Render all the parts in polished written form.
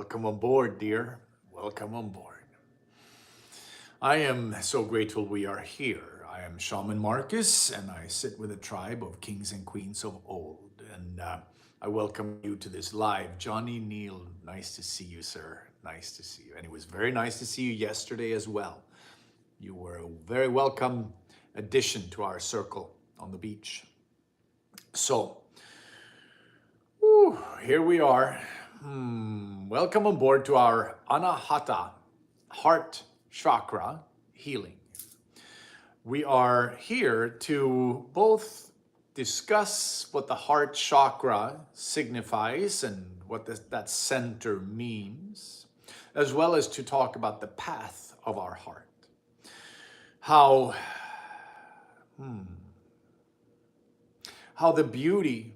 Welcome on board, dear. Welcome on board. I am so grateful we are here. I am Shaman Marcus, and I sit with a tribe of kings and queens of old. And I welcome you to this live. Johnny Neal, nice to see you, sir. Nice to see you. And it was very nice to see you yesterday as well. You were a very welcome addition to our circle on the beach. So, here we are. Welcome on board to our Anahata Heart Chakra healing. We are here to both discuss what the heart chakra signifies and what that center means, as well as to talk about the path of our heart. How the beauty,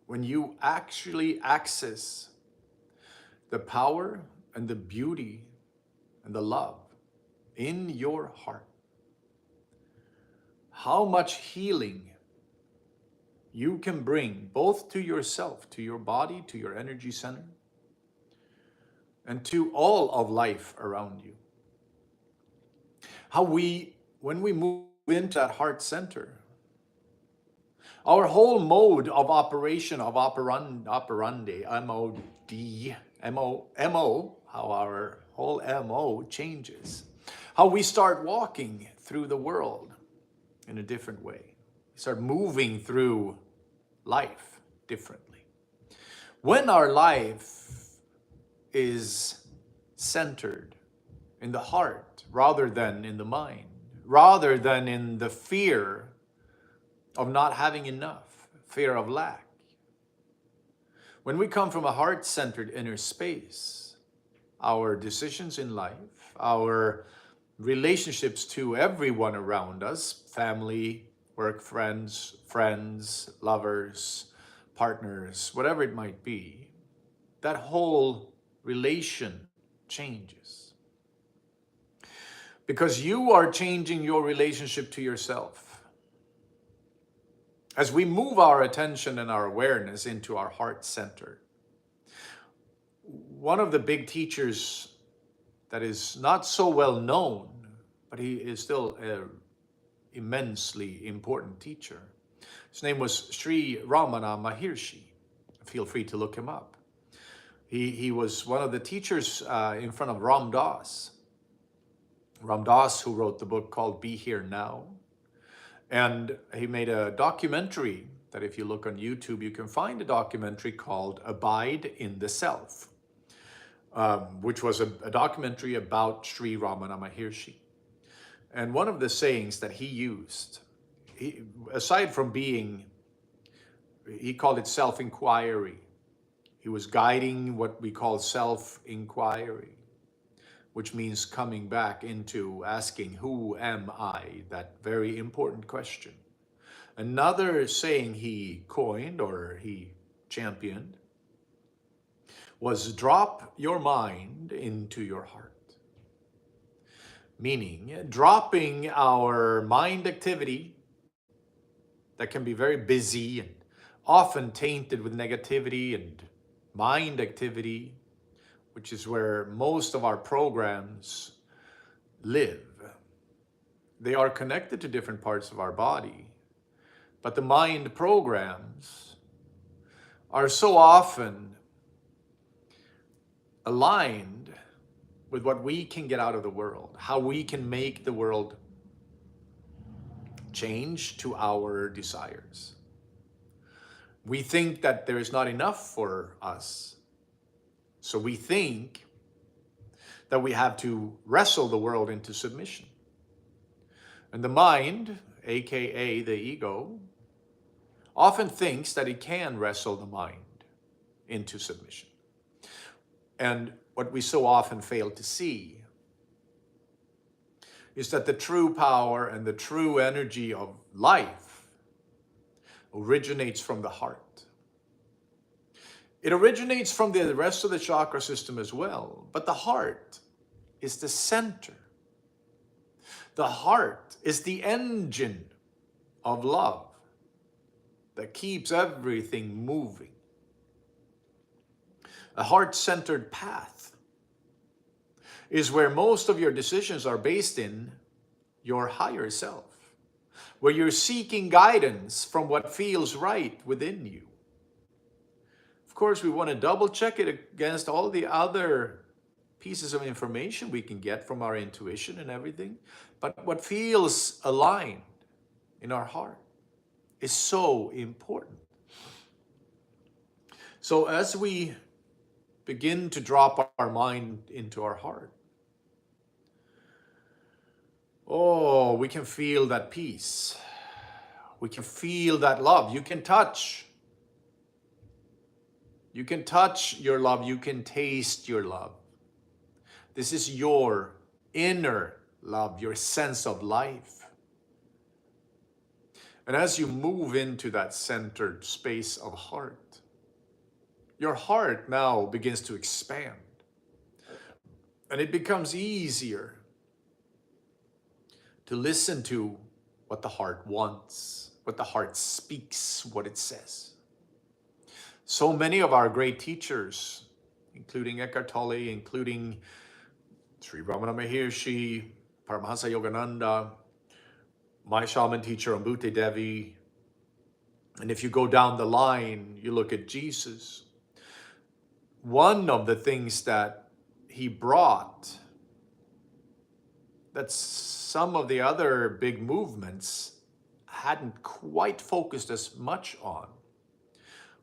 when you actually access the power and the beauty and the love in your heart, how much healing you can bring both to yourself, to your body, to your energy center, and to all of life around you. How when we move into that heart center, our whole mode of operation, of operandi, M-O-D, M-O, how our whole M-O changes. How we start walking through the world in a different way. We start moving through life differently. When our life is centered in the heart rather than in the mind, rather than in the fear of not having enough, fear of lack. When we come from a heart-centered inner space, our decisions in life, our relationships to everyone around us, family, work friends, lovers, partners, whatever it might be, that whole relation changes. Because you are changing your relationship to yourself. As we move our attention and our awareness into our heart center, one of the big teachers that is not so well known, but he is still an immensely important teacher. His name was Sri Ramana Maharshi. Feel free to look him up. He was one of the teachers in front of Ram Dass. Ram Dass, who wrote the book called Be Here Now. And he made a documentary that if you look on YouTube, you can find a documentary called Abide in the Self, which was a documentary about Sri Ramana Maharshi. And one of the sayings that he used, aside from being, he called it self-inquiry. He was guiding what we call self-inquiry, which means coming back into asking, who am I? That very important question. Another saying he coined or he championed was drop your mind into your heart. Meaning dropping our mind activity that can be very busy and often tainted with negativity and mind activity, which is where most of our programs live. They are connected to different parts of our body, but the mind programs are so often aligned with what we can get out of the world, how we can make the world change to our desires. We think that there is not enough for us. So we think that we have to wrestle the world into submission. And the mind, aka the ego, often thinks that it can wrestle the mind into submission. And what we so often fail to see is that the true power and the true energy of life originates from the heart. It originates from the rest of the chakra system as well, but the heart is the center. The heart is the engine of love that keeps everything moving. A heart-centered path is where most of your decisions are based in your higher self, where you're seeking guidance from what feels right within you. Of course, we want to double check it against all the other pieces of information we can get from our intuition and everything. But what feels aligned in our heart is so important. So as we begin to drop our mind into our heart, oh, we can feel that peace. We can feel that love. You can touch your love. You can taste your love. This is your inner love, your sense of life. And as you move into that centered space of heart, your heart now begins to expand. And it becomes easier to listen to what the heart wants, what the heart speaks, what it says. So many of our great teachers, including Eckhart Tolle, including Sri Ramana Maharshi, Paramahansa Yogananda, my shaman teacher, Ambute Devi, and if you go down the line, you look at Jesus. One of the things that he brought that some of the other big movements hadn't quite focused as much on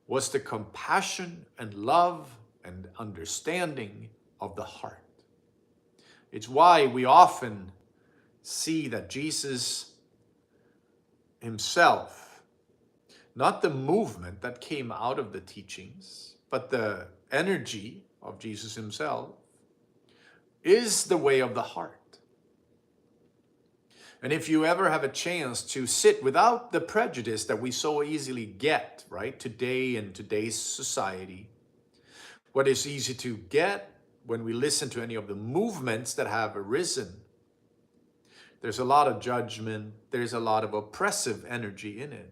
was the compassion and love and understanding of the heart. It's why we often see that Jesus himself, not the movement that came out of the teachings, but the energy of Jesus himself, is the way of the heart. And if you ever have a chance to sit without the prejudice that we so easily get, right, today in today's society, what is easy to get when we listen to any of the movements that have arisen, there's a lot of judgment, there's a lot of oppressive energy in it.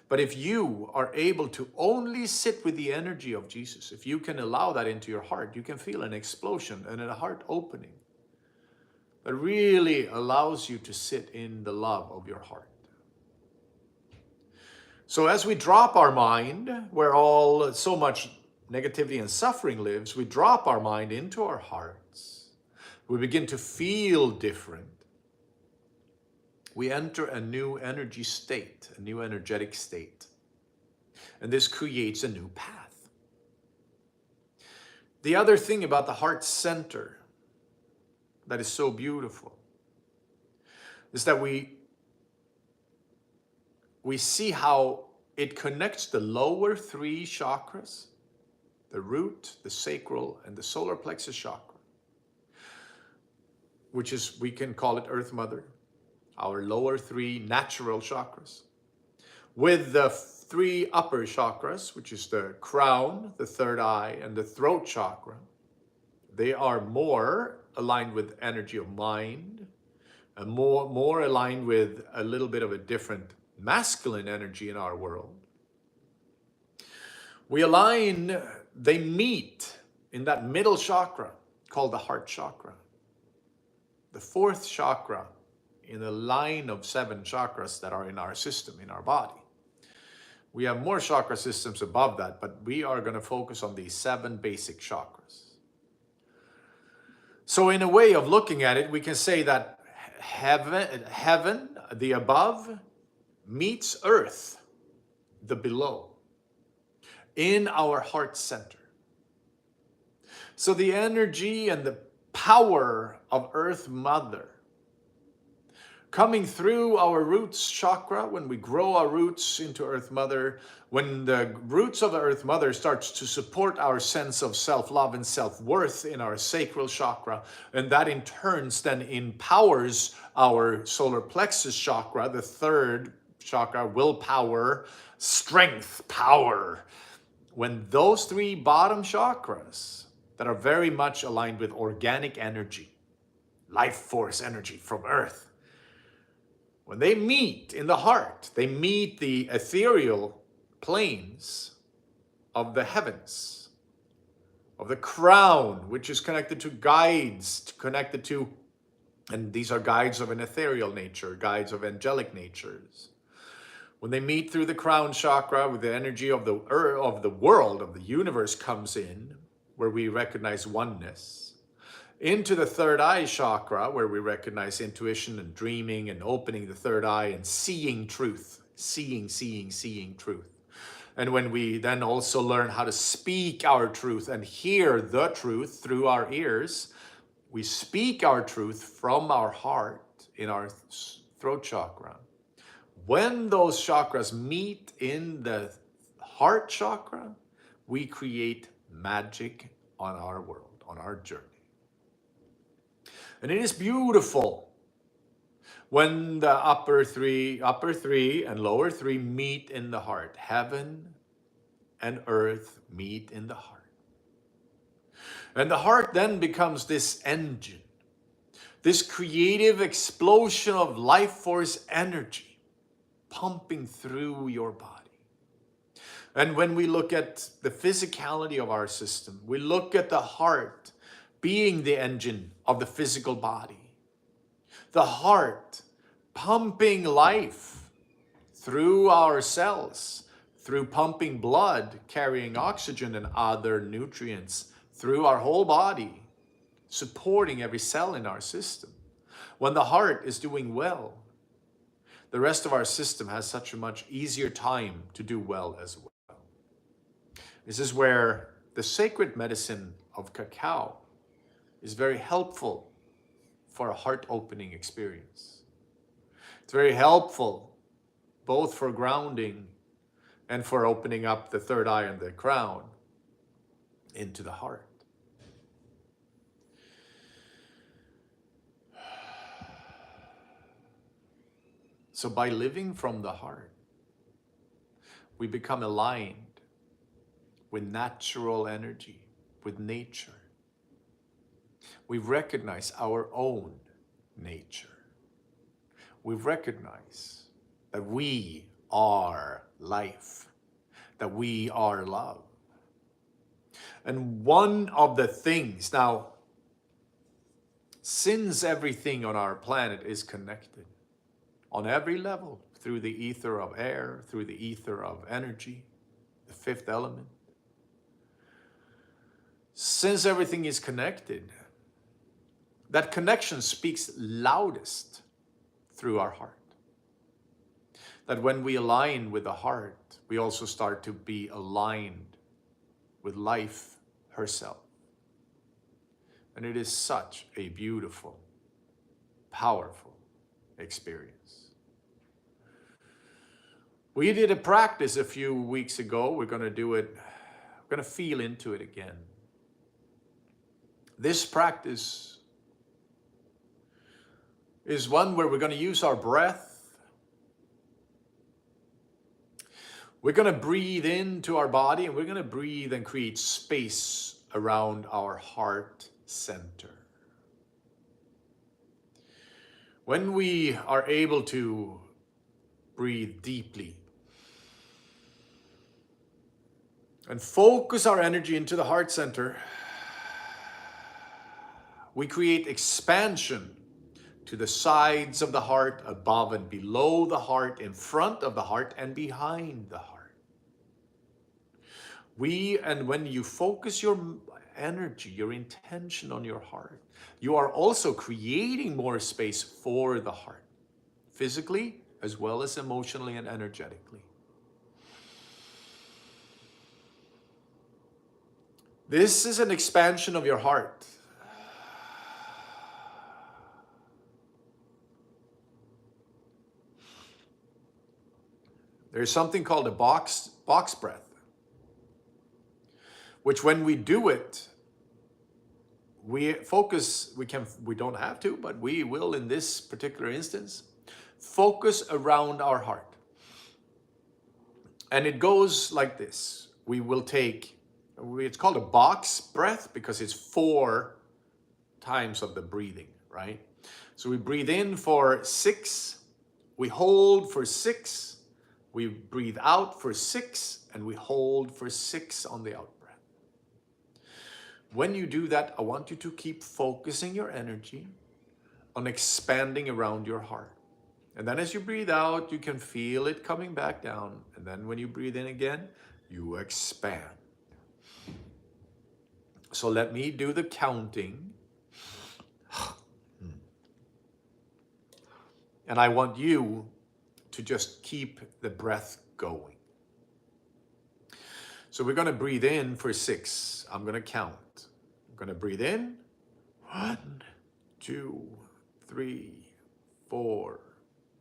But if you are able to only sit with the energy of Jesus, if you can allow that into your heart, you can feel an explosion and a heart opening that really allows you to sit in the love of your heart. So as we drop our mind, where so much negativity and suffering lives, we drop our mind into our hearts. We begin to feel different. We enter a new energy state, a new energetic state. And this creates a new path. The other thing about the heart center that is so beautiful is that we see how it connects the lower three chakras, the root, the sacral, and the solar plexus chakra, which is, we can call it Earth Mother, our lower three natural chakras, with the three upper chakras, which is the crown, the third eye, and the throat chakra. They are more aligned with energy of mind, and more aligned with a little bit of a different masculine energy in our world. They meet in that middle chakra called the heart chakra. The fourth chakra in a line of 7 chakras that are in our system, in our body. We have more chakra systems above that, but we are going to focus on these 7 basic chakras. So in a way of looking at it, we can say that heaven, the above, meets earth, the below, in our heart center. So the energy and the power of Earth Mother coming through our roots chakra, when we grow our roots into Earth Mother, when the roots of the Earth Mother starts to support our sense of self-love and self-worth in our sacral chakra, and that in turn then empowers our solar plexus chakra, the third chakra, willpower, strength, power. When those 3 bottom chakras that are very much aligned with organic energy, life force energy from Earth, when they meet in the heart, they meet the ethereal planes of the heavens. of the crown, which is connected to guides, and these are guides of an ethereal nature, guides of angelic natures. When they meet through the crown chakra, with the energy of the earth, of the world, of the universe comes in, where we recognize oneness, into the third eye chakra, where we recognize intuition and dreaming and opening the third eye and seeing truth, seeing truth. And when we then also learn how to speak our truth and hear the truth through our ears, we speak our truth from our heart in our throat chakra. When those chakras meet in the heart chakra, we create magic on our world, on our journey. And it is beautiful when the upper three and lower three meet in the heart. Heaven and earth meet in the heart. And the heart then becomes this engine, this creative explosion of life force energy pumping through your body. And when we look at the physicality of our system, we look at the heart being the engine of the physical body. The heart pumping life through our cells, through pumping blood, carrying oxygen and other nutrients through our whole body, supporting every cell in our system. When the heart is doing well, the rest of our system has such a much easier time to do well as well. This is where the sacred medicine of cacao is very helpful for a heart-opening experience. It's very helpful both for grounding and for opening up the third eye and the crown into the heart. So by living from the heart, we become aligned with natural energy, with nature. We recognize our own nature. We recognize that we are life, that we are love. And one of the things, now, since everything on our planet is connected, on every level, through the ether of air, through the ether of energy, the fifth element. Since everything is connected, that connection speaks loudest through our heart. That when we align with the heart, we also start to be aligned with life herself. And it is such a beautiful, powerful experience. We did a practice a few weeks ago. We're going to do it. We're going to feel into it again. This practice is one where we're going to use our breath. We're going to breathe into our body, and we're going to breathe and create space around our heart center. When we are able to breathe deeply and focus our energy into the heart center, we create expansion to the sides of the heart, above and below the heart, in front of the heart and behind the heart. And when you focus your energy, your intention on your heart, you are also creating more space for the heart, physically as well as emotionally and energetically. This is an expansion of your heart. There's something called a box breath, which when we do it, we don't have to, but we will in this particular instance, focus around our heart. And it goes like this. We will take, it's called a box breath because it's 4 times of the breathing, right? So we breathe in for 6, we hold for 6, we breathe out for 6, and we hold for 6 on the out breath. When you do that, I want you to keep focusing your energy on expanding around your heart. And then as you breathe out, you can feel it coming back down. And then when you breathe in again, you expand. So let me do the counting. And I want you to just keep the breath going. So we're going to breathe in for 6. I'm going to count. I'm going to breathe in. 1, 2, 3, 4,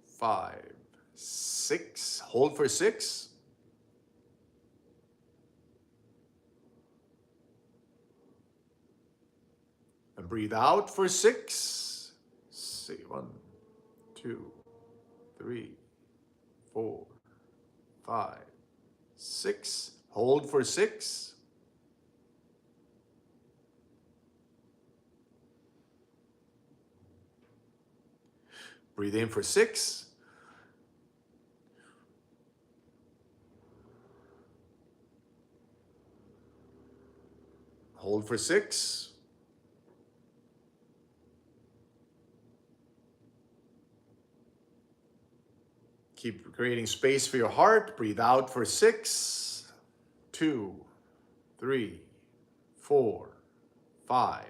5, 6. Hold for 6. And breathe out for 6. See, 1, 2, 3, 4, 5, 6. Hold for 6. Breathe in for 6. Hold for 6. Keep creating space for your heart. Breathe out for 6, 2, 3, 4, 5,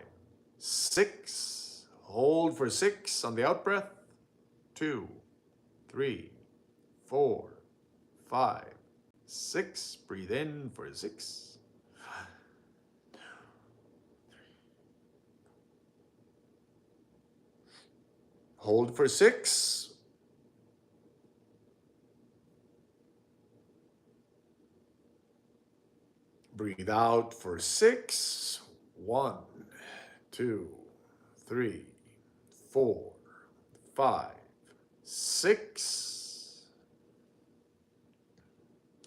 6. Hold for 6 on the out breath. 2, 3, 4, 5, 6. Breathe in for 6. Hold for 6. Breathe out for 6. 1, 2, 3, 4, 5, 6.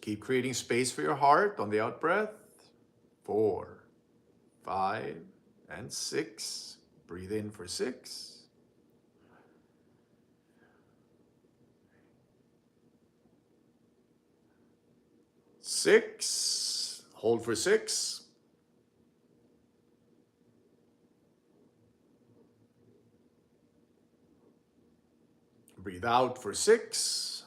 Keep creating space for your heart on the out breath. 4, 5, and 6. Breathe in for 6. 6. Hold for 6. Breathe out for 6.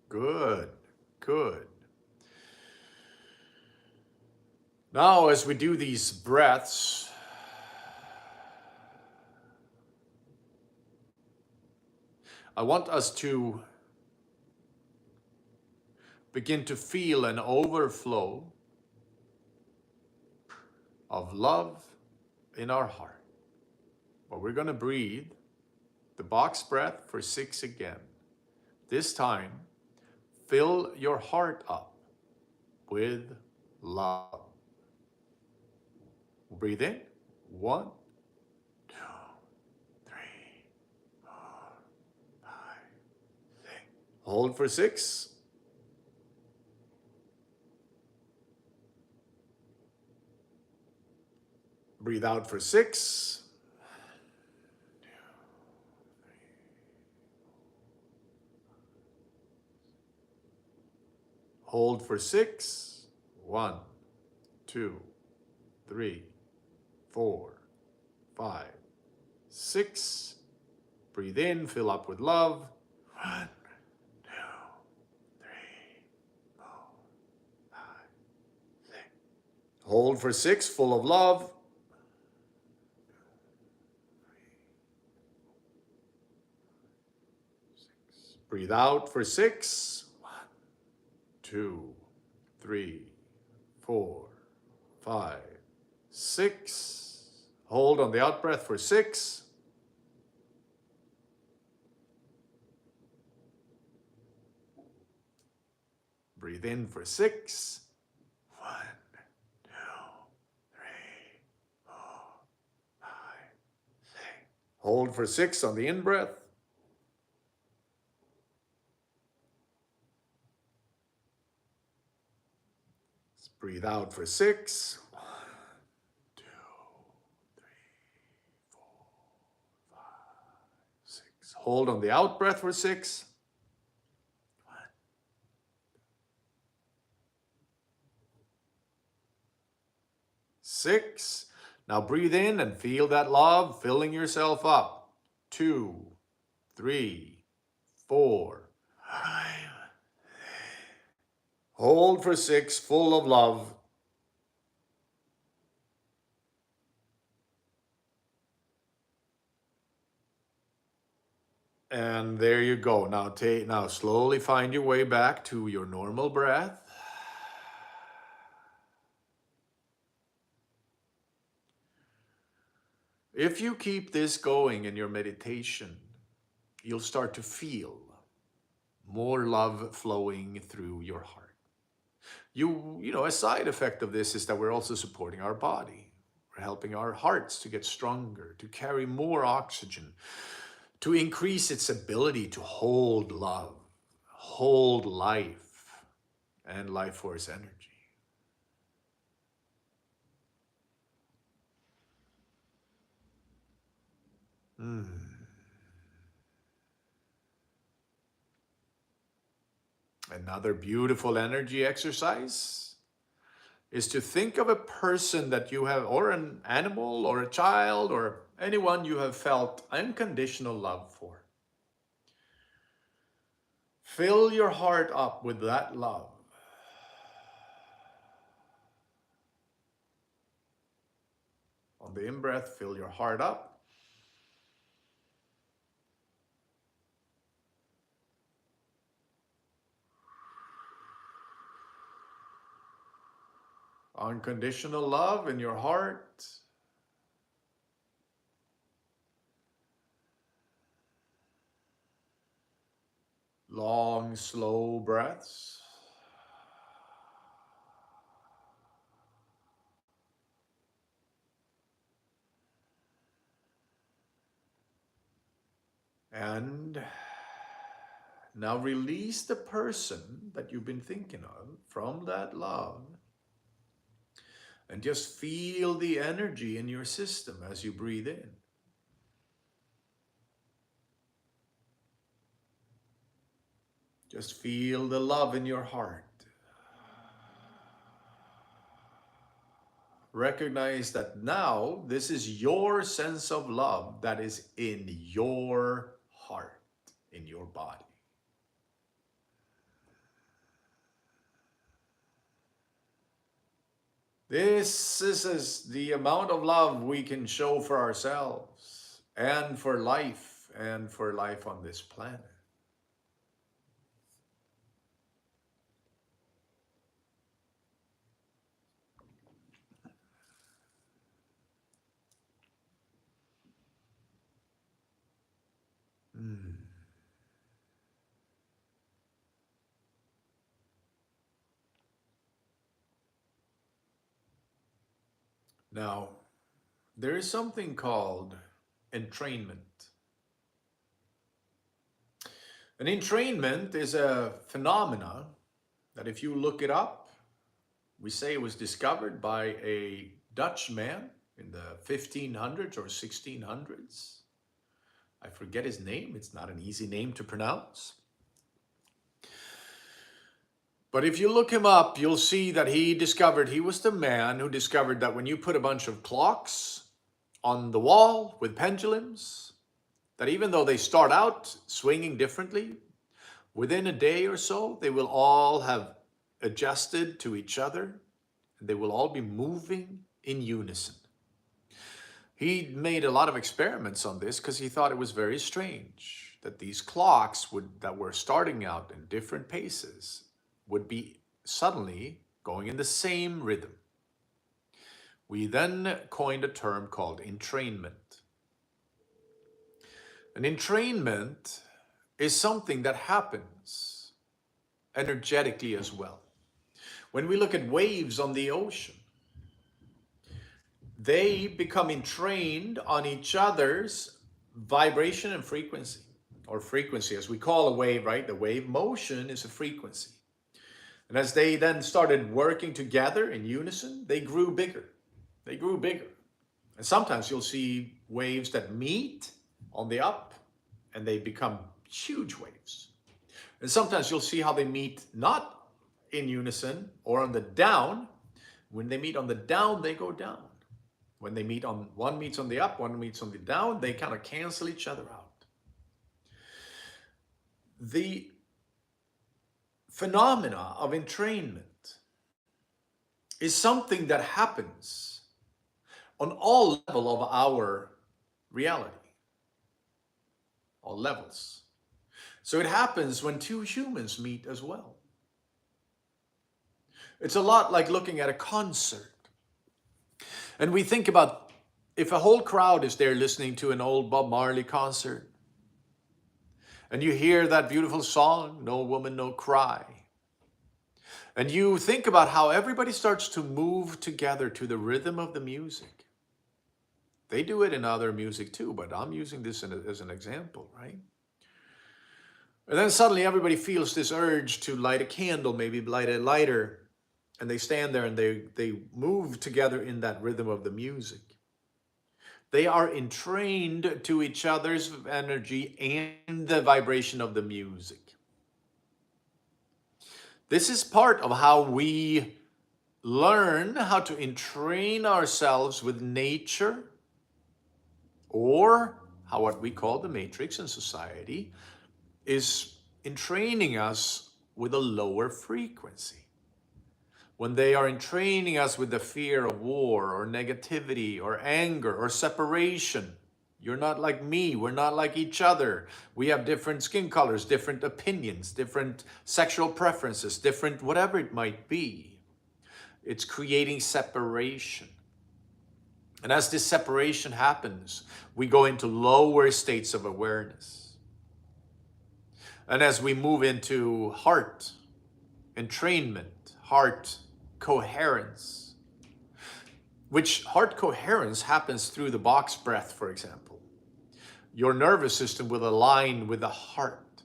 Good, good. Now, as we do these breaths, I want us to begin to feel an overflow of love in our heart. But we're going to breathe the box breath for 6 again. This time, fill your heart up with love. Breathe in. 1, 2, 3, 4, 5, 6. Hold for 6. Breathe out for 6. 2, 3. Hold for 6. 1, 2, 3, 4, 5, 6. Breathe in, fill up with love. 1, 2, 3, 4, 5, 6. Hold for 6, full of love. Breathe out for 6. 1, 2, 3, 4, 5, 6. Hold on the out breath for 6. Breathe in for 6. 1, 2, 3, 4, 5, 6. Hold for 6 on the in breath. Breathe out for 6. 1, 2, 3, 4, 5, 6. Hold on the out breath for 6. 6. Now breathe in and feel that love filling yourself up. 2, 3, 4, 5. Hold for 6, full of love. And there you go. Now slowly find your way back to your normal breath. If you keep this going in your meditation, you'll start to feel more love flowing through your heart. You know, a side effect of this is that we're also supporting our body. We're helping our hearts to get stronger, to carry more oxygen, to increase its ability to hold love, hold life, and life force energy. Another beautiful energy exercise is to think of a person that you have, or an animal, or a child, or anyone you have felt unconditional love for. Fill your heart up with that love. On the in-breath, fill your heart up. Unconditional love in your heart. Long, slow breaths. And now release the person that you've been thinking of from that love. And just feel the energy in your system as you breathe in. Just feel the love in your heart. Recognize that now this is your sense of love that is in your heart, in your body. This is the amount of love we can show for ourselves and for life on this planet. Now, there is something called entrainment. An entrainment is a phenomena that, if you look it up, we say it was discovered by a Dutch man in the 1500s or 1600s. I forget his name. It's not an easy name to pronounce. But if you look him up, you'll see that he was the man who discovered that when you put a bunch of clocks on the wall with pendulums, that even though they start out swinging differently, within a day or so, they will all have adjusted to each other, and they will all be moving in unison. He made a lot of experiments on this because he thought it was very strange that these clocks that were starting out in different paces would be suddenly going in the same rhythm. We then coined a term called entrainment. An entrainment is something that happens energetically as well. When we look at waves on the ocean, they become entrained on each other's vibration and frequency, or frequency as we call a wave, right? The wave motion is a frequency. And as they then started working together in unison, they grew bigger. They grew bigger. And sometimes you'll see waves that meet on the up and they become huge waves. And sometimes you'll see how they meet not in unison or on the down. When they meet on the down, they go down. When they meet on, one meets on the up, one meets on the down, they kind of cancel each other out. The phenomena of entrainment is something that happens on all level of our reality, all levels. So it happens when two humans meet as well. It's a lot like looking at a concert. And we think about if a whole crowd is there listening to an old Bob Marley concert, and you hear that beautiful song, No Woman, No Cry, and you think about how everybody starts to move together to the rhythm of the music. They do it in other music too, but I'm using this as an example, right? And then suddenly everybody feels this urge to light a candle, maybe light a lighter, and they stand there and they move together in that rhythm of the music. They are entrained to each other's energy and the vibration of the music. This is part of how we learn how to entrain ourselves with nature, or how what we call the matrix in society is entraining us with a lower frequency. When they are entraining us with the fear of war or negativity or anger or separation, you're not like me, we're not like each other. We have different skin colors, different opinions, different sexual preferences, different whatever it might be. It's creating separation. And as this separation happens, we go into lower states of awareness. And as we move into heart entrainment, heart coherence, which heart coherence happens through the box breath, for example. Your nervous system will align with the heart,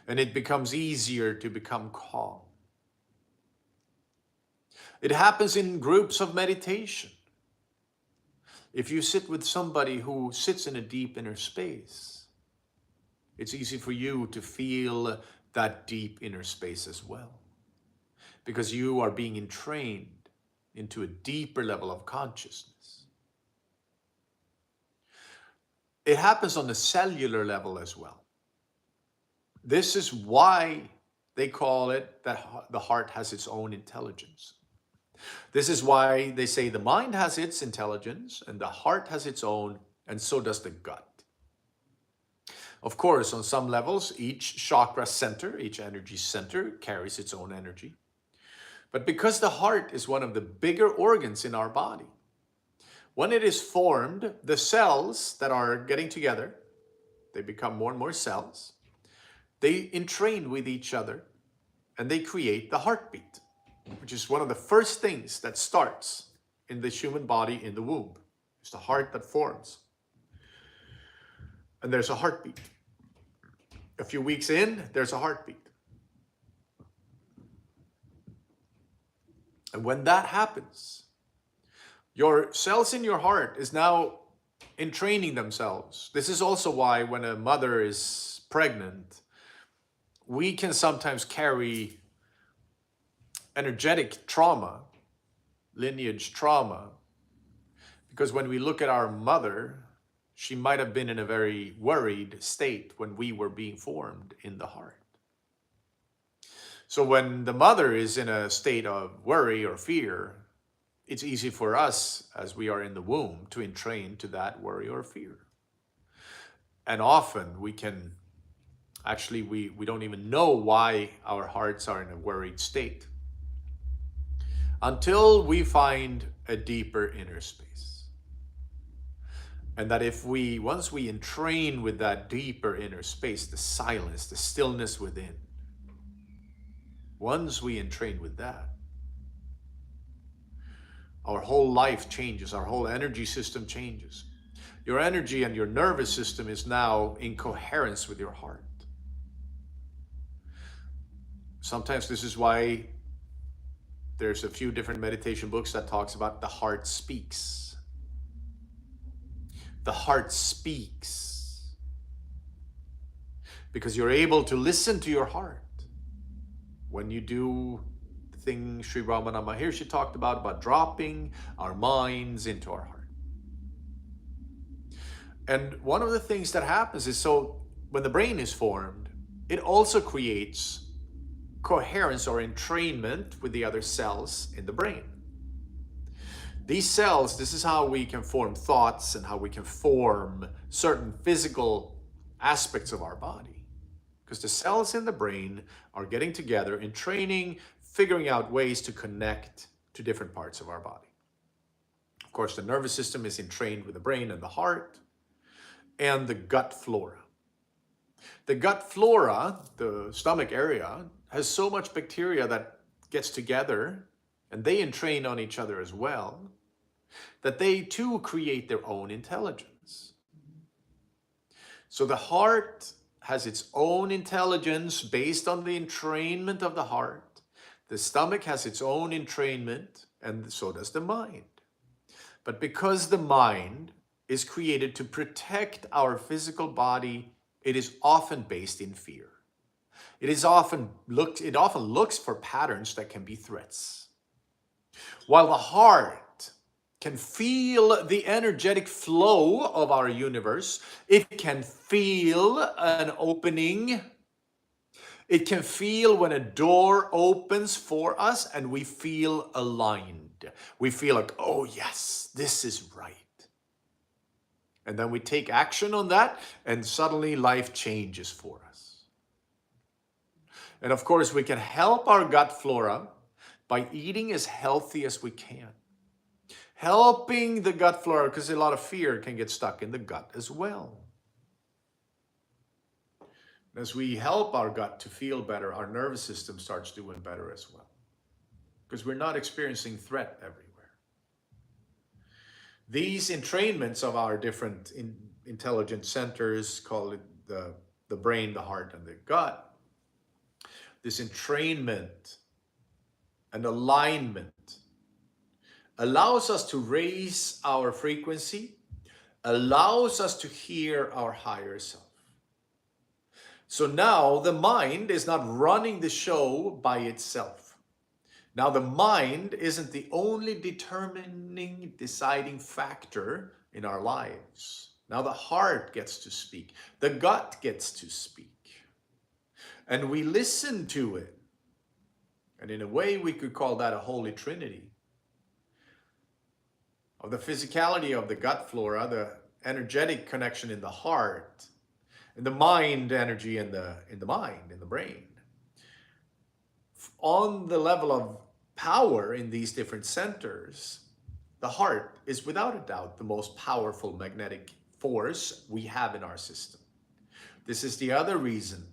and it becomes easier to become calm. It happens in groups of meditation. If you sit with somebody who sits in a deep inner space, it's easy for you to feel that deep inner space as well, because you are being entrained into a deeper level of consciousness. It happens on the cellular level as well. This is why they call it that the heart has its own intelligence. This is why they say the mind has its intelligence and the heart has its own, and so does the gut. Of course, on some levels, each chakra center, each energy center carries its own energy. But because the heart is one of the bigger organs in our body, when it is formed, the cells that are getting together, they become more and more cells. They entrain with each other and they create the heartbeat, which is one of the first things that starts in the human body in the womb. It's the heart that forms. And there's a heartbeat. A few weeks in, there's a heartbeat. And when that happens, your cells in your heart is now entraining themselves. This is also why when a mother is pregnant, we can sometimes carry energetic trauma, lineage trauma, because when we look at our mother, she might have been in a very worried state when we were being formed in the heart. So when the mother is in a state of worry or fear, it's easy for us, as we are in the womb, to entrain to that worry or fear. And often we can, actually, we don't even know why our hearts are in a worried state until we find a deeper inner space. And that once we entrain with that deeper inner space, the silence, the stillness within, once we entrain with that, our whole life changes, our whole energy system changes. Your energy and your nervous system is now in coherence with your heart. Sometimes this is why there's a few different meditation books that talks about the heart speaks. The heart speaks. Because you're able to listen to your heart when you do thing Sri Ramana Maharshi talked about dropping our minds into our heart. And one of the things that happens is, so when the brain is formed, it also creates coherence or entrainment with the other cells in the brain. These cells, this is how we can form thoughts and how we can form certain physical aspects of our body. Because the cells in the brain are getting together in training, figuring out ways to connect to different parts of our body. Of course, the nervous system is entrained with the brain and the heart and the gut flora. The gut flora, the stomach area, has so much bacteria that gets together, and they entrain on each other as well, that they too create their own intelligence. So the heart has its own intelligence based on the entrainment of the heart. The stomach has its own entrainment, and so does the mind. But because the mind is created to protect our physical body, it is often based in fear. It often looks for patterns that can be threats. While the heart can feel the energetic flow of our universe, it can feel an opening. It can feel when a door opens for us and we feel aligned. We feel like, oh yes, this is right. And then we take action on that, and suddenly life changes for us. And of course, we can help our gut flora by eating as healthy as we can. Helping the gut flora, because a lot of fear can get stuck in the gut as well. As we help our gut to feel better, our nervous system starts doing better as well, because we're not experiencing threat everywhere. These entrainments of our different intelligent centers, call it the brain, the heart, and the gut, this entrainment and alignment allows us to raise our frequency, allows us to hear our higher self. So now the mind is not running the show by itself. Now the mind isn't the only deciding factor in our lives. Now the heart gets to speak. The gut gets to speak. And we listen to it. And in a way, we could call that a holy trinity. Of the physicality of the gut flora, the energetic connection in the heart, and the mind energy in the mind, in the brain. On the level of power in these different centers, the heart is without a doubt the most powerful magnetic force we have in our system. This is the other reason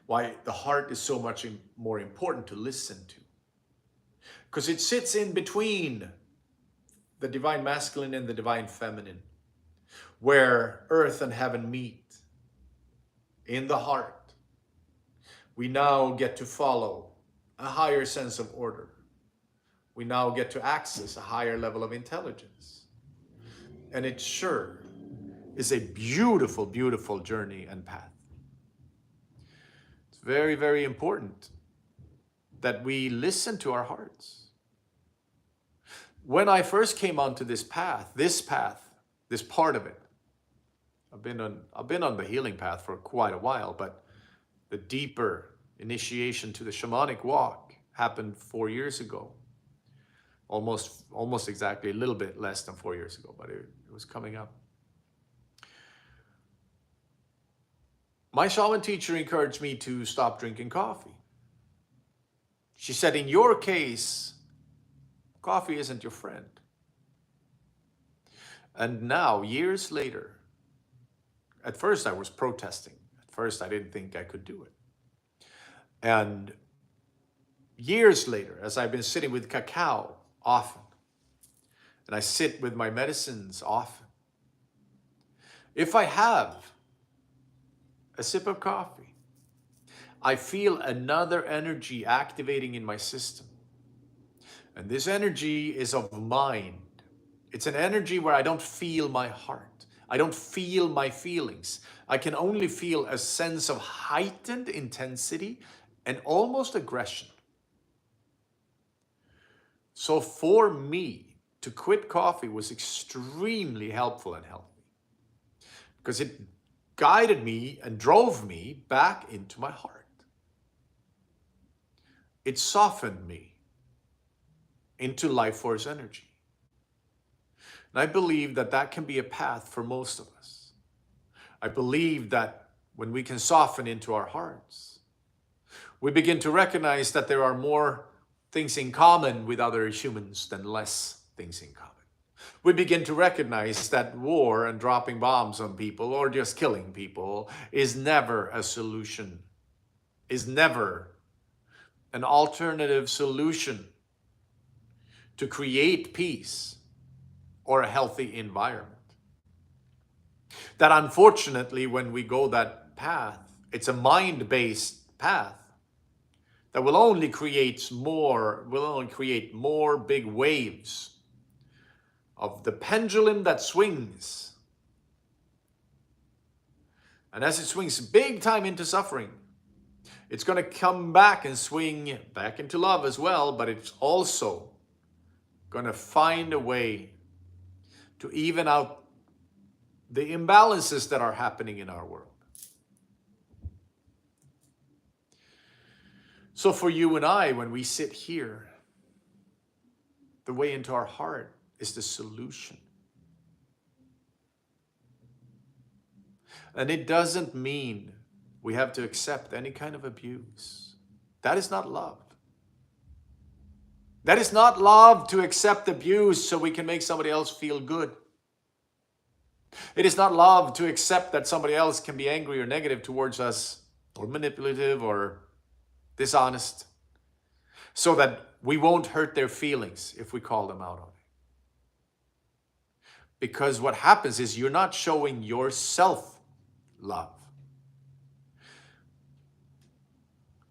why the heart is so much more important to listen to. Because it sits in between the divine masculine and the divine feminine, where earth and heaven meet. In the heart, we now get to follow a higher sense of order. We now get to access a higher level of intelligence. And it sure is a beautiful, beautiful journey and path. It's very, very important that we listen to our hearts. When I first came onto this path, this part of it, I've been on the healing path for quite a while, but the deeper initiation to the shamanic walk happened 4 years ago. Almost exactly, a little bit less than 4 years ago, but it was coming up. My shaman teacher encouraged me to stop drinking coffee. She said, in your case, coffee isn't your friend. And now, years later, at first I was protesting. At first I didn't think I could do it. And years later, as I've been sitting with cacao often, and I sit with my medicines often, if I have a sip of coffee, I feel another energy activating in my system. And this energy is of mind. It's an energy where I don't feel my heart. I don't feel my feelings. I can only feel a sense of heightened intensity and almost aggression. So for me, to quit coffee was extremely helpful and healthy because it guided me and drove me back into my heart. It softened me into life force energy. And I believe that that can be a path for most of us. I believe that when we can soften into our hearts, we begin to recognize that there are more things in common with other humans than less things in common. We begin to recognize that war and dropping bombs on people or just killing people is never a solution, is never an alternative solution to create peace or a healthy environment. That unfortunately, when we go that path, it's a mind-based path that will only create more big waves of the pendulum that swings. And as it swings big time into suffering, it's going to come back and swing back into love as well, but it's also going to find a way to even out the imbalances that are happening in our world. So for you and I, when we sit here, the way into our heart is the solution. And it doesn't mean we have to accept any kind of abuse. That is not love. That is not love to accept abuse so we can make somebody else feel good. It is not love to accept that somebody else can be angry or negative towards us, or manipulative or dishonest, so that we won't hurt their feelings if we call them out on it. Because what happens is you're not showing yourself love.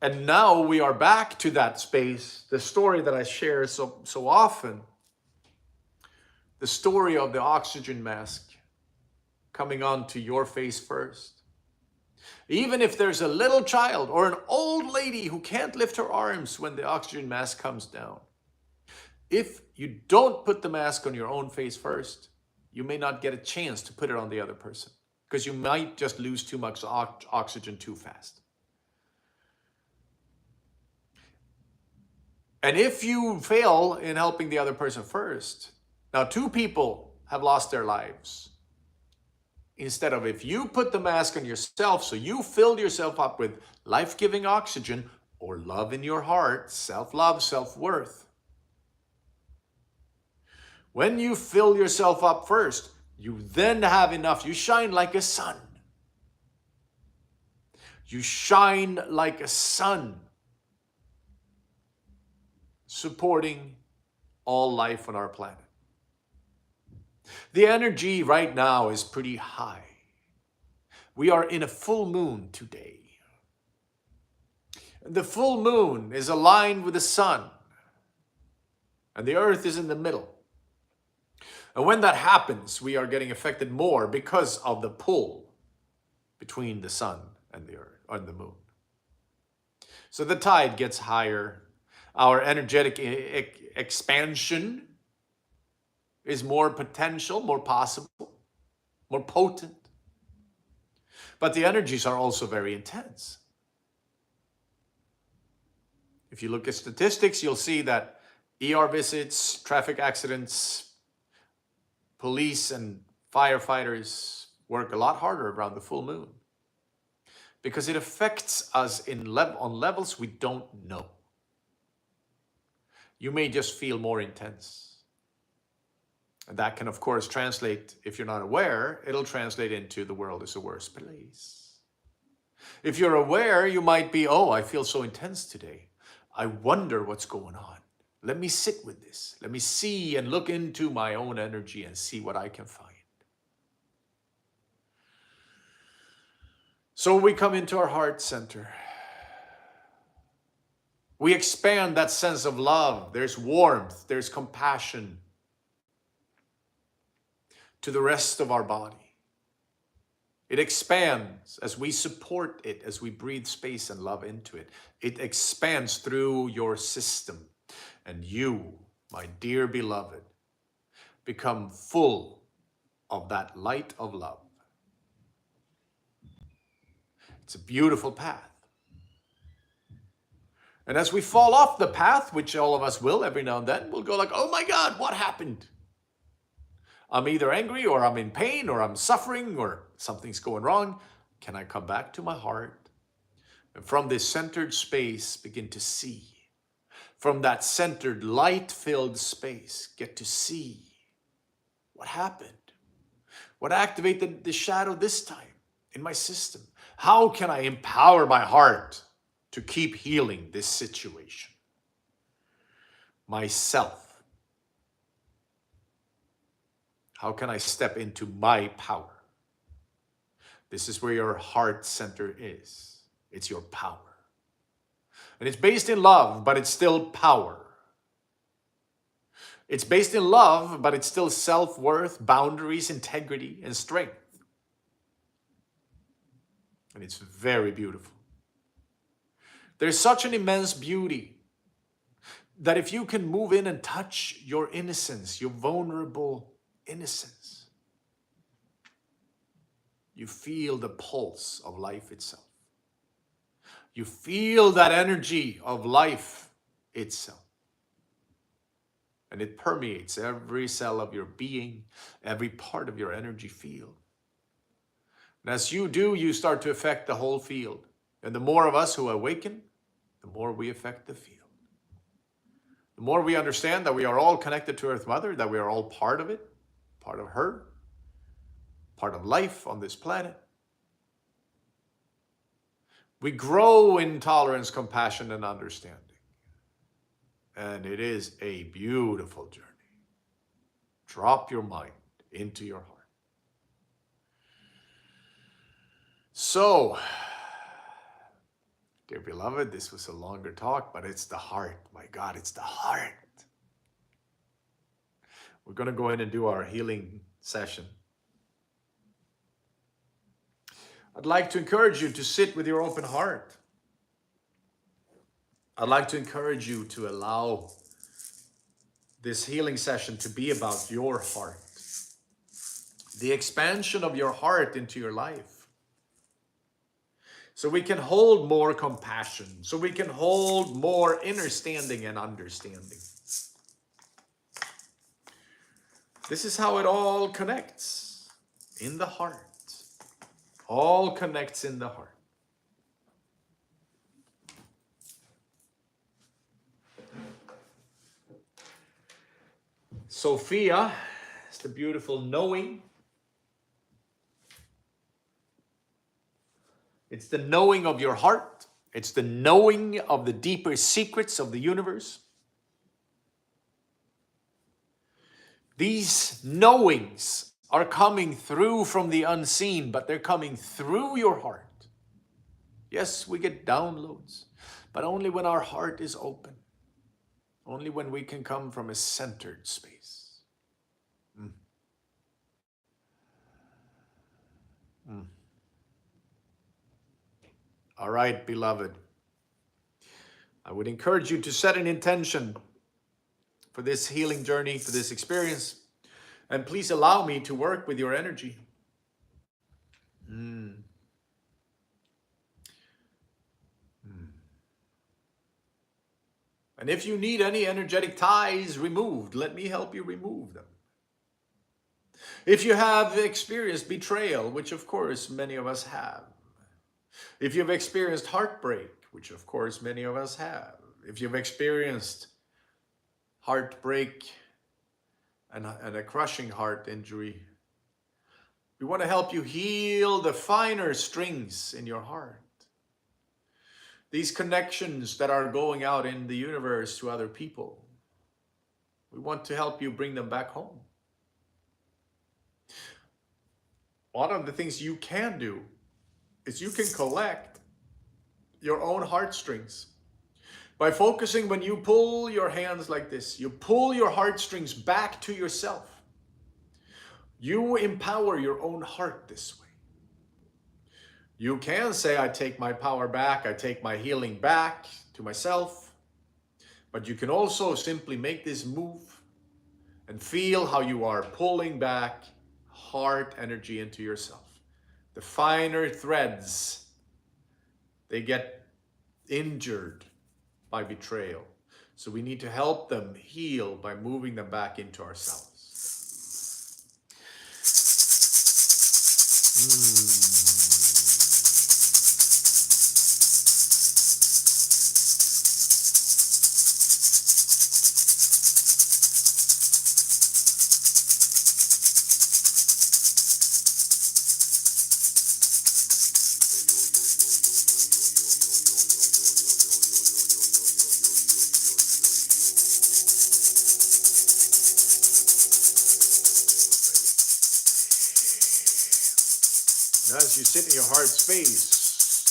And now we are back to that space, the story that I share so often, the story of the oxygen mask coming onto your face first. Even if there's a little child or an old lady who can't lift her arms when the oxygen mask comes down, if you don't put the mask on your own face first, you may not get a chance to put it on the other person because you might just lose too much oxygen too fast. And if you fail in helping the other person first, now 2 people have lost their lives. Instead of if you put the mask on yourself, so you filled yourself up with life-giving oxygen or love in your heart, self-love, self-worth. When you fill yourself up first, you then have enough. You shine like a sun. You shine like a sun, supporting all life on our planet. The energy right now is pretty high. We are in a full moon today. The full moon is aligned with the sun, and the earth is in the middle. And when that happens, we are getting affected more because of the pull between the sun and the earth, or the moon. So the tide gets higher. Our energetic expansion is more potential, more possible, more potent. But the energies are also very intense. If you look at statistics, you'll see that ER visits, traffic accidents, police and firefighters work a lot harder around the full moon because it affects us on levels we don't know. You may just feel more intense. And that can, of course, translate, if you're not aware, it'll translate into the world is a worse place. If you're aware, you might be, oh, I feel so intense today. I wonder what's going on. Let me sit with this. Let me see and look into my own energy and see what I can find. So we come into our heart center. We expand that sense of love. There's warmth, there's compassion to the rest of our body. It expands as we support it, as we breathe space and love into it. It expands through your system, and you my dear beloved, become full of that light of love. It's a beautiful path. And as we fall off the path, which all of us will every now and then, we'll go like, oh my God, what happened? I'm either angry or I'm in pain or I'm suffering or something's going wrong. Can I come back to my heart? And from this centered space, begin to see. From that centered light-filled space, get to see what happened. What activated the shadow this time in my system? How can I empower my heart to keep healing this situation? Myself. How can I step into my power? This is where your heart center is. It's your power. And it's based in love, but it's still power. It's based in love, but it's still self-worth, boundaries, integrity, and strength. And it's very beautiful. There's such an immense beauty that if you can move in and touch your innocence, your vulnerable innocence, you feel the pulse of life itself. You feel that energy of life itself. And it permeates every cell of your being, every part of your energy field. And as you do, you start to affect the whole field. And the more of us who awaken, the more we affect the field. The more we understand that we are all connected to Earth Mother, that we are all part of it, part of her, part of life on this planet. We grow in tolerance, compassion, and understanding. And it is a beautiful journey. Drop your mind into your heart. So, dear beloved, this was a longer talk, but it's the heart. My God, it's the heart. We're going to go in and do our healing session. I'd like to encourage you to sit with your open heart. I'd like to encourage you to allow this healing session to be about your heart. The expansion of your heart into your life. So we can hold more compassion. So we can hold more understanding and understanding. This is how it all connects in the heart. All connects in the heart. Sophia is the beautiful knowing. It's the knowing of your heart. It's the knowing of the deeper secrets of the universe. These knowings are coming through from the unseen, but they're coming through your heart. Yes, we get downloads, but only when our heart is open. Only when we can come from a centered space. All right, beloved. I would encourage you to set an intention for this healing journey, for this experience. And please allow me to work with your energy. And if you need any energetic ties removed, let me help you remove them. If you have experienced betrayal, which of course many of us have. If you've experienced heartbreak, which of course many of us have. If you've experienced heartbreak and a crushing heart injury, we want to help you heal the finer strings in your heart. These connections that are going out in the universe to other people. We want to help you bring them back home. One of the things you can do is you can collect your own heartstrings by focusing. When you pull your hands like this, you pull your heartstrings back to yourself. You empower your own heart this way. You can say, I take my power back, I take my healing back to myself. But you can also simply make this move and feel how you are pulling back heart energy into yourself. The finer threads, they get injured by betrayal. So we need to help them heal by moving them back into ourselves. And as you sit in your heart space,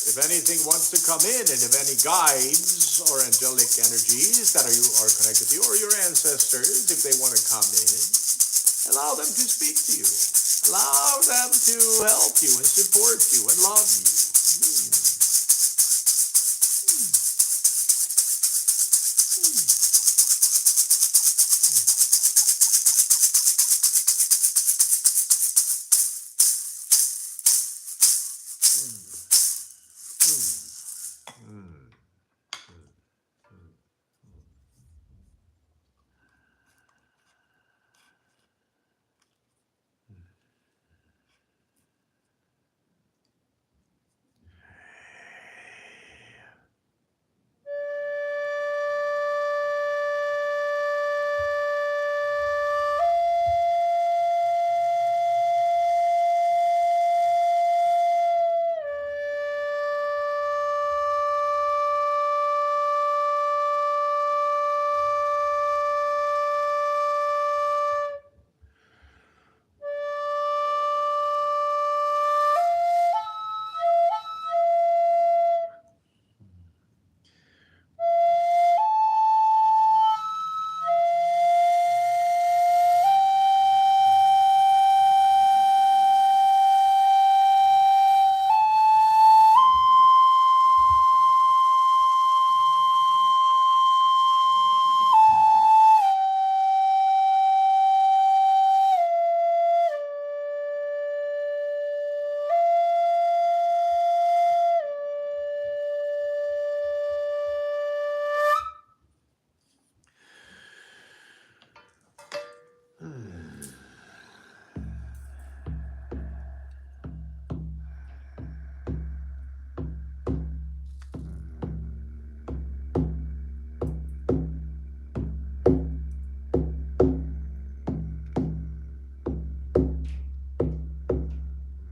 if anything wants to come in, and if any guides or angelic energies that are connected to you, or your ancestors, if they want to come in, allow them to speak to you. Allow them to help you and support you and love you.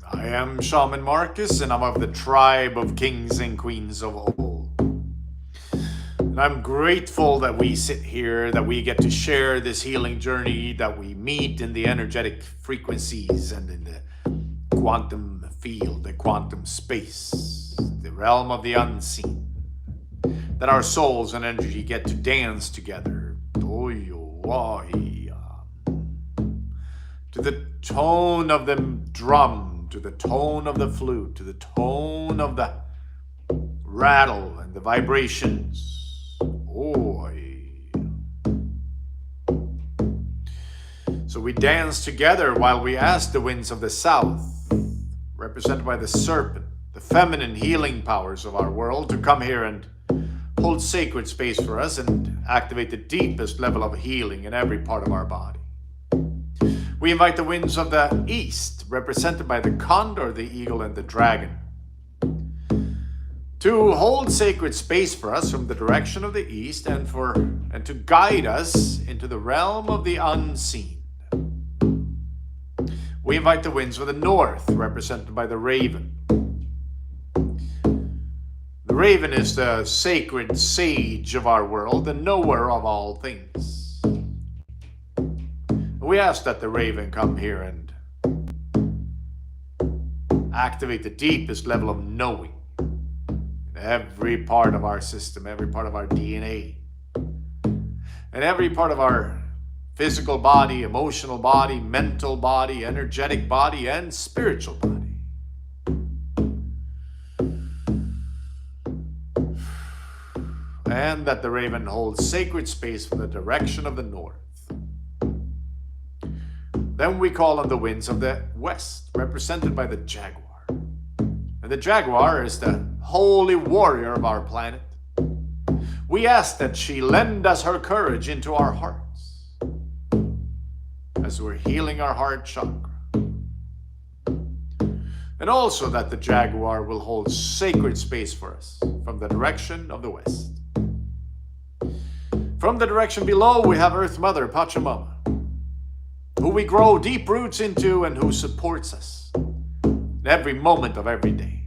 I am Shaman Marcus, and I'm of the tribe of kings and queens of old. And I'm grateful that we sit here, that we get to share this healing journey, that we meet in the energetic frequencies and in the quantum field, the quantum space, the realm of the unseen. That our souls and energy get to dance together. To the tone of the drum, to the tone of the flute, to the tone of the rattle and the vibrations. So we dance together while we ask the winds of the south, represented by the serpent, the feminine healing powers of our world, to come here and hold sacred space for us and activate the deepest level of healing in every part of our body. We invite the winds of the east, represented by the condor, the eagle, and the dragon, to hold sacred space for us from the direction of the east and to guide us into the realm of the unseen. We invite the winds of the north, represented by the raven. The raven is the sacred sage of our world, the knower of all things. We ask that the raven come here and activate the deepest level of knowing in every part of our system, every part of our DNA, and every part of our physical body, emotional body, mental body, energetic body, and spiritual body. and that the raven holds sacred space from the direction of the north. Then we call on the winds of the west, represented by the jaguar. And the jaguar is the holy warrior of our planet. We ask that she lend us her courage into our hearts as we're healing our heart chakra. And also that the jaguar will hold sacred space for us from the direction of the west. From the direction below, we have Earth Mother, Pachamama, who we grow deep roots into and who supports us in every moment of every day.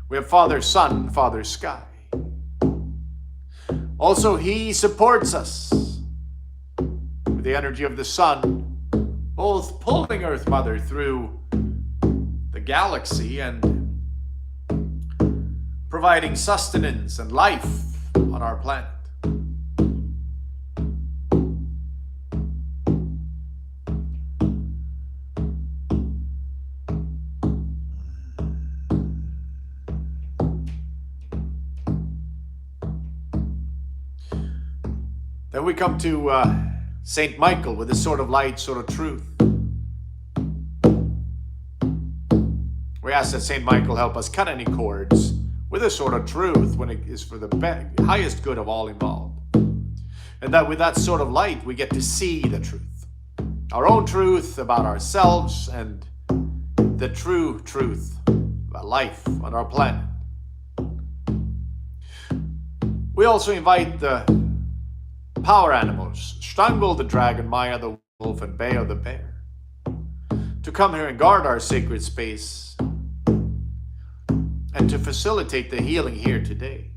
We have Father Sun, Father Sky. Also, he supports us with the energy of the sun, both pulling Earth Mother through the galaxy and providing sustenance and life on our planet. Then we come to Saint Michael with the sword of light, sword of truth. We ask that Saint Michael help us cut any cords with the sword of truth when it is for the highest good of all involved. And that with that sword of light, we get to see the truth. Our own truth about ourselves and the true truth about life on our planet. We also invite the power animals, Strangle the dragon, Maya the wolf, and Bayo the bear, to come here and guard our sacred space and to facilitate the healing here today.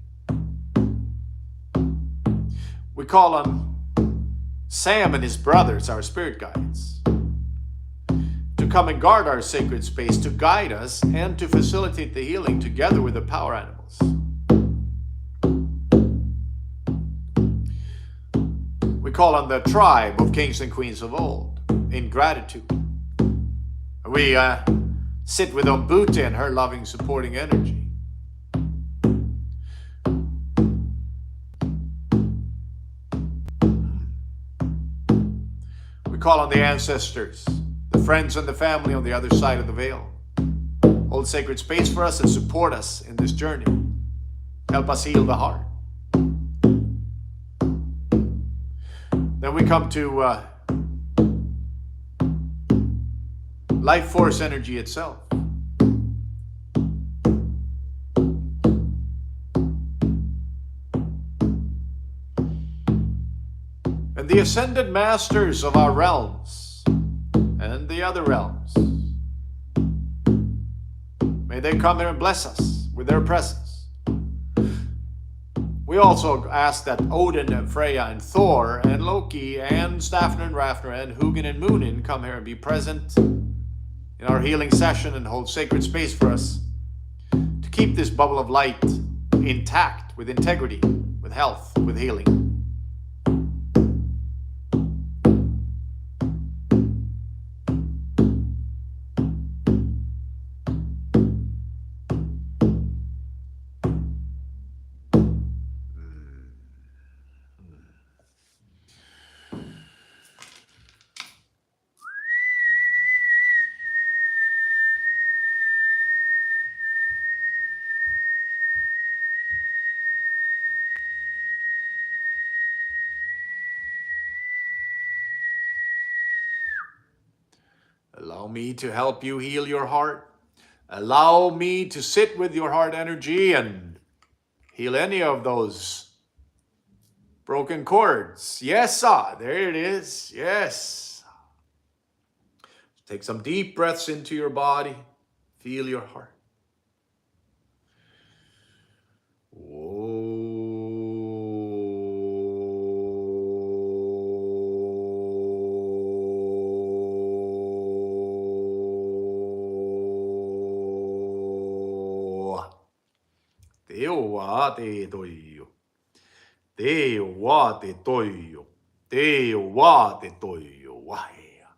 We call on Sam and his brothers, our spirit guides, to come and guard our sacred space, to guide us and to facilitate the healing together with the power animals. We call on the tribe of kings and queens of old in gratitude. We sit with Umbuti and her loving, supporting energy. We call on the ancestors, the friends and the family on the other side of the veil. Hold sacred space for us and support us in this journey. Help us heal the heart. Then we come to life force energy itself. And the ascended masters of our realms and the other realms. May they come here and bless us with their presence. We also ask that Odin and Freya and Thor and Loki and Stafner and Rafner and Hugin and Munin come here and be present in our healing session and hold sacred space for us to keep this bubble of light intact with integrity, with health, with healing. Allow me to help you heal your heart. Allow me to sit with your heart energy and heal any of those broken chords. Yes, there it is. Yes. Take some deep breaths into your body. Feel your heart. Teoa te toio. Teoa te toio. Teoa te toio. Wahea.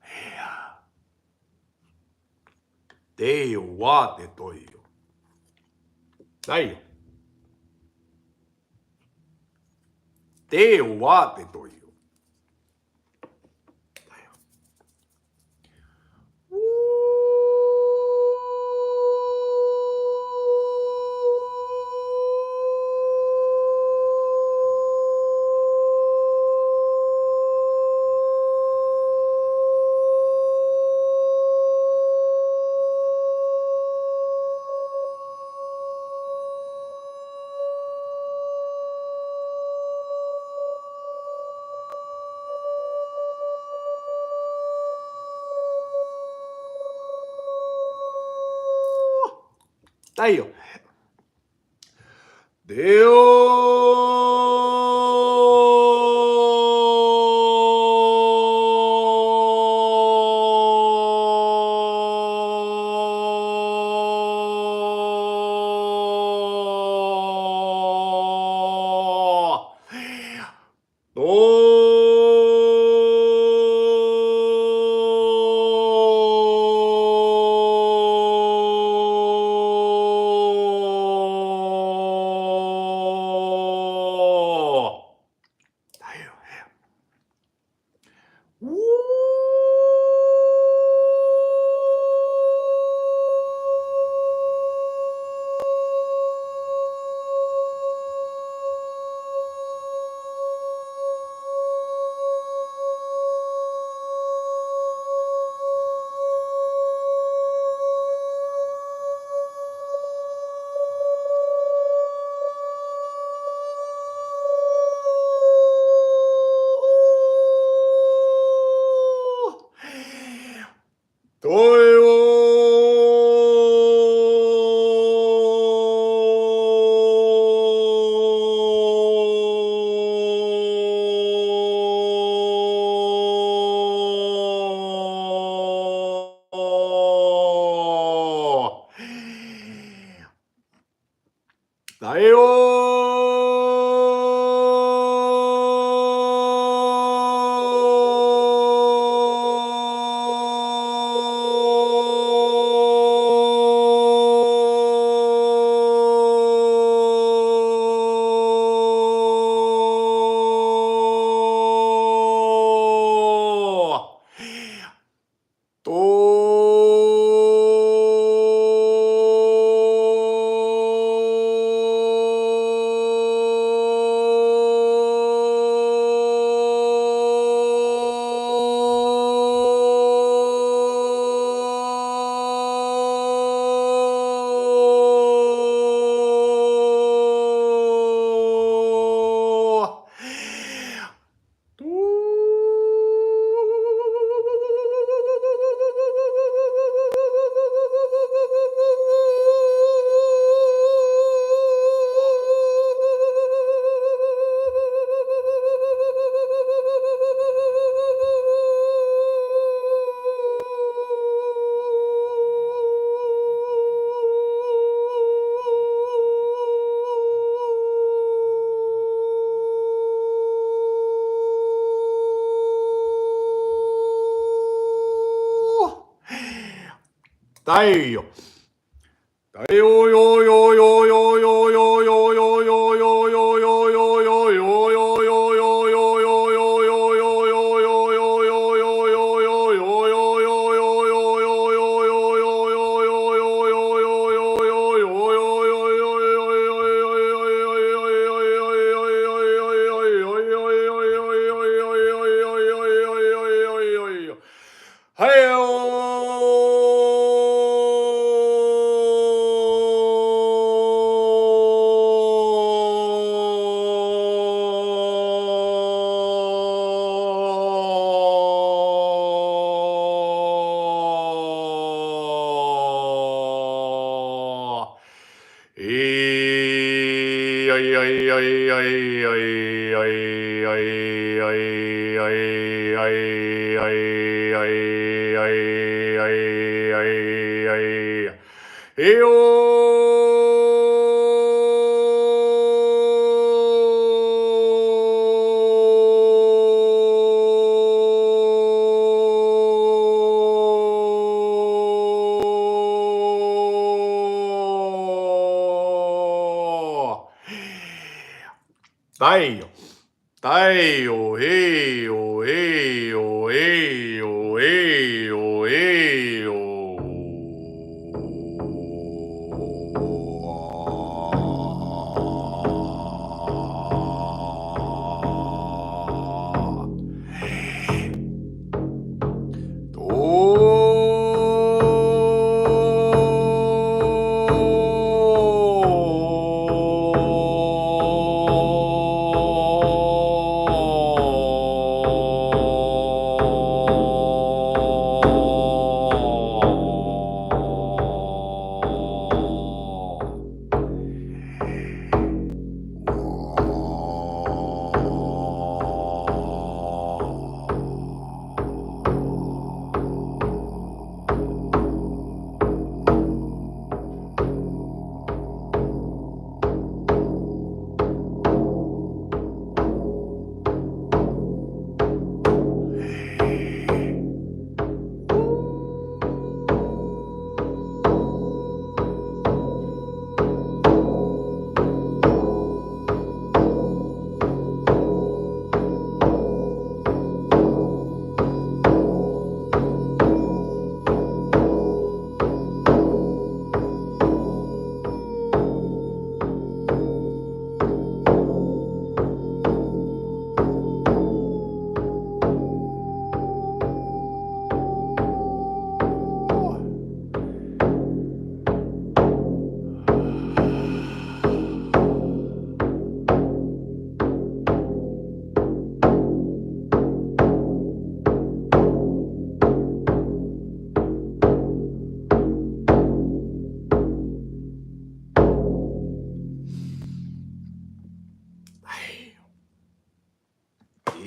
Teoa te toio. Dai. ではってどういう？だよ。でだよだよ。だよよよよよよよよよよよよよよよよよはいよえよだいよ。Tai o e o e o e o e o e o.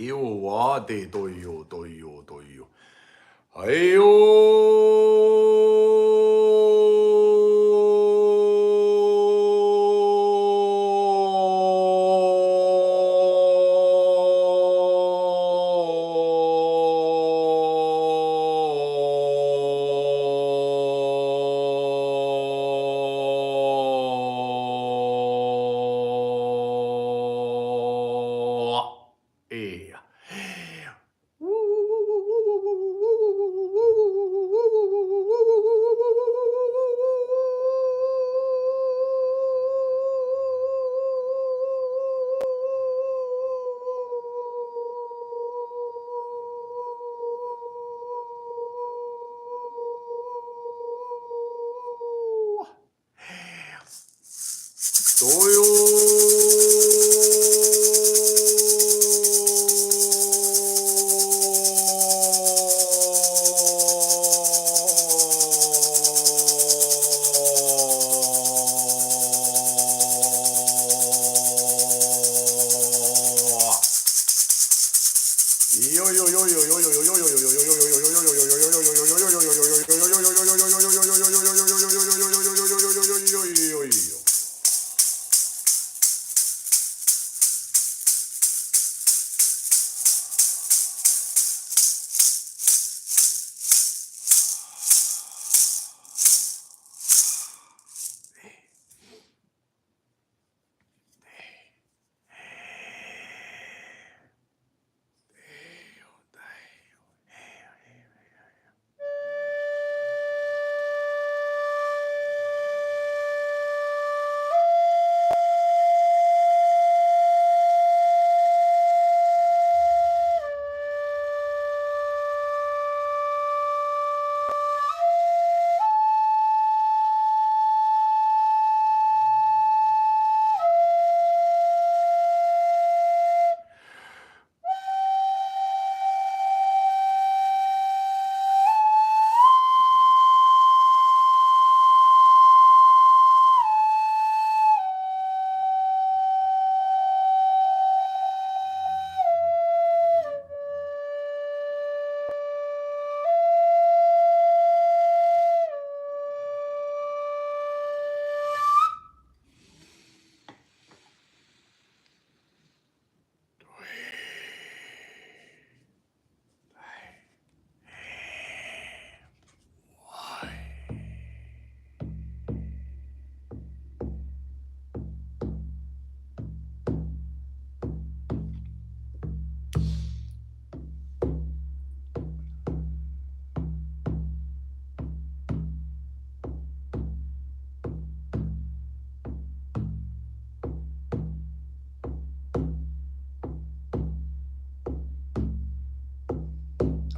Io wa de do yo do yo do yo. Ai o.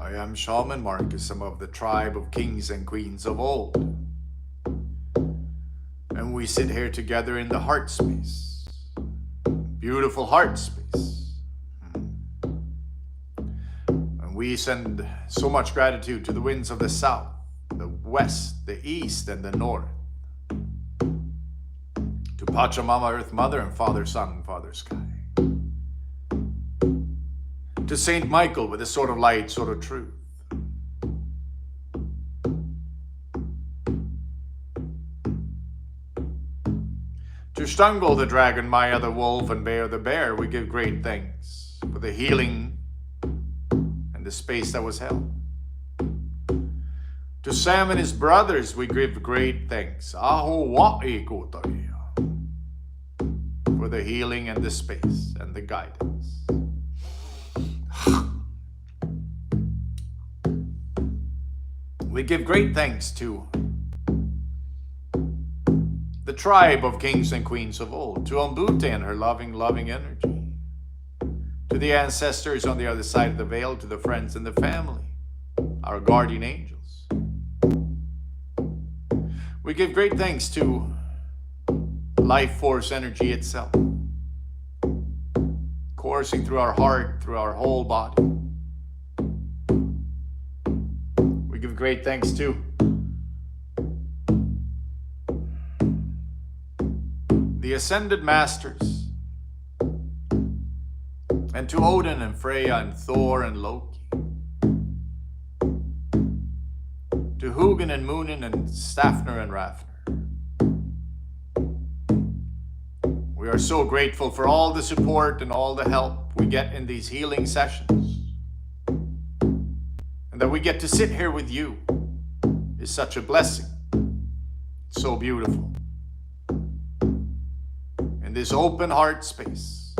I am Shaman Marcus. I'm of the tribe of kings and queens of old. And we sit here together in the heart space. Beautiful heart space. And we send so much gratitude to the winds of the south, the west, the east, and the north. To Pachamama, Earth Mother, and Father Sun, Father Sky. To Saint Michael with a sword of light, sword of truth. To Shtangol the dragon, Maya the wolf, and Bear the bear, we give great thanks for the healing and the space that was held. To Sam and his brothers, we give great thanks. Aho wa'i kotai. For the healing and the space and the guidance. We give great thanks to the tribe of kings and queens of old, to Umbute and her loving energy, to the ancestors on the other side of the veil, to the friends and the family, our guardian angels. We give great thanks to life force energy itself, coursing through our heart, through our whole body. We give great thanks to the ascended masters, and to Odin and Freya and Thor and Loki, to Hugin and Munin and Stafnir and Rafnir. We are so grateful for all the support and all the help we get in these healing sessions. And that we get to sit here with you is such a blessing. It's so beautiful. In this open heart space.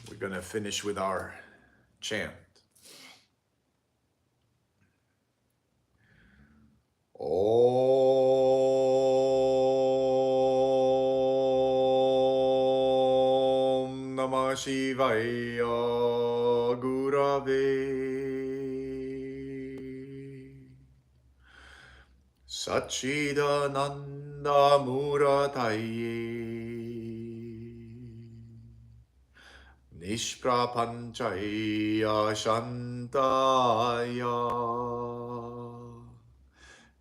We're going to finish with our chant. Om Namah Shivaya Gurave Satchidananda Murataye Nishprapanchaya Shantaya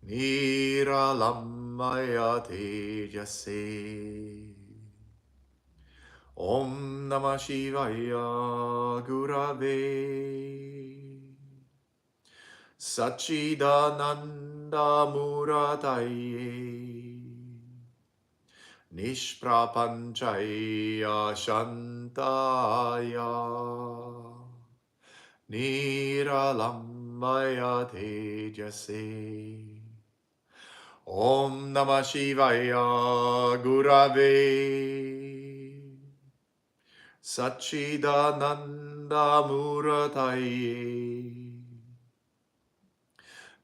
Niralamaya Tejase. Om Namah Shivaya Gurave Satchidananda Murataye Nishprapanchaya Shantaya Niralamaya Tejase. Om Namah Shivaya Gurave Satchidananda Murataye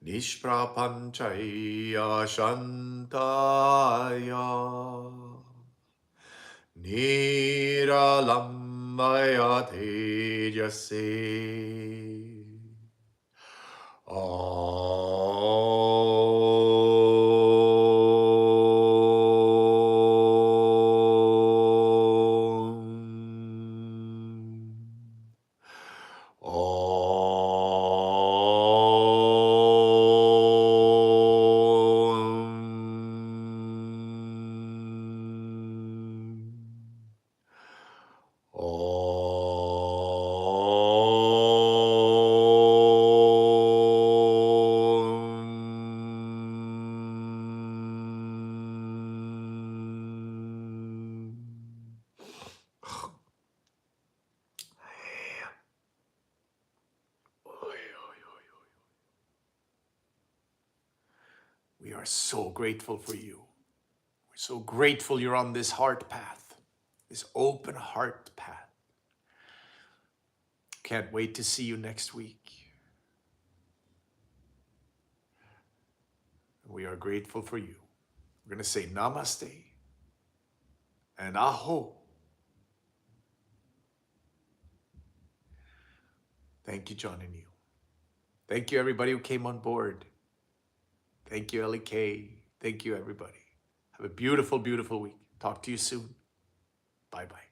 Nishprapanchaya Shantaya Niralamaya Tejase. We are so grateful for you. We're so grateful you're on this heart path, this open heart path. Can't wait to see you next week. We are grateful for you. We're going to say namaste and aho. Thank you, John and you. Thank you, everybody who came on board. Thank you, LEK. Thank you, everybody. Have a beautiful, beautiful week. Talk to you soon. Bye-bye.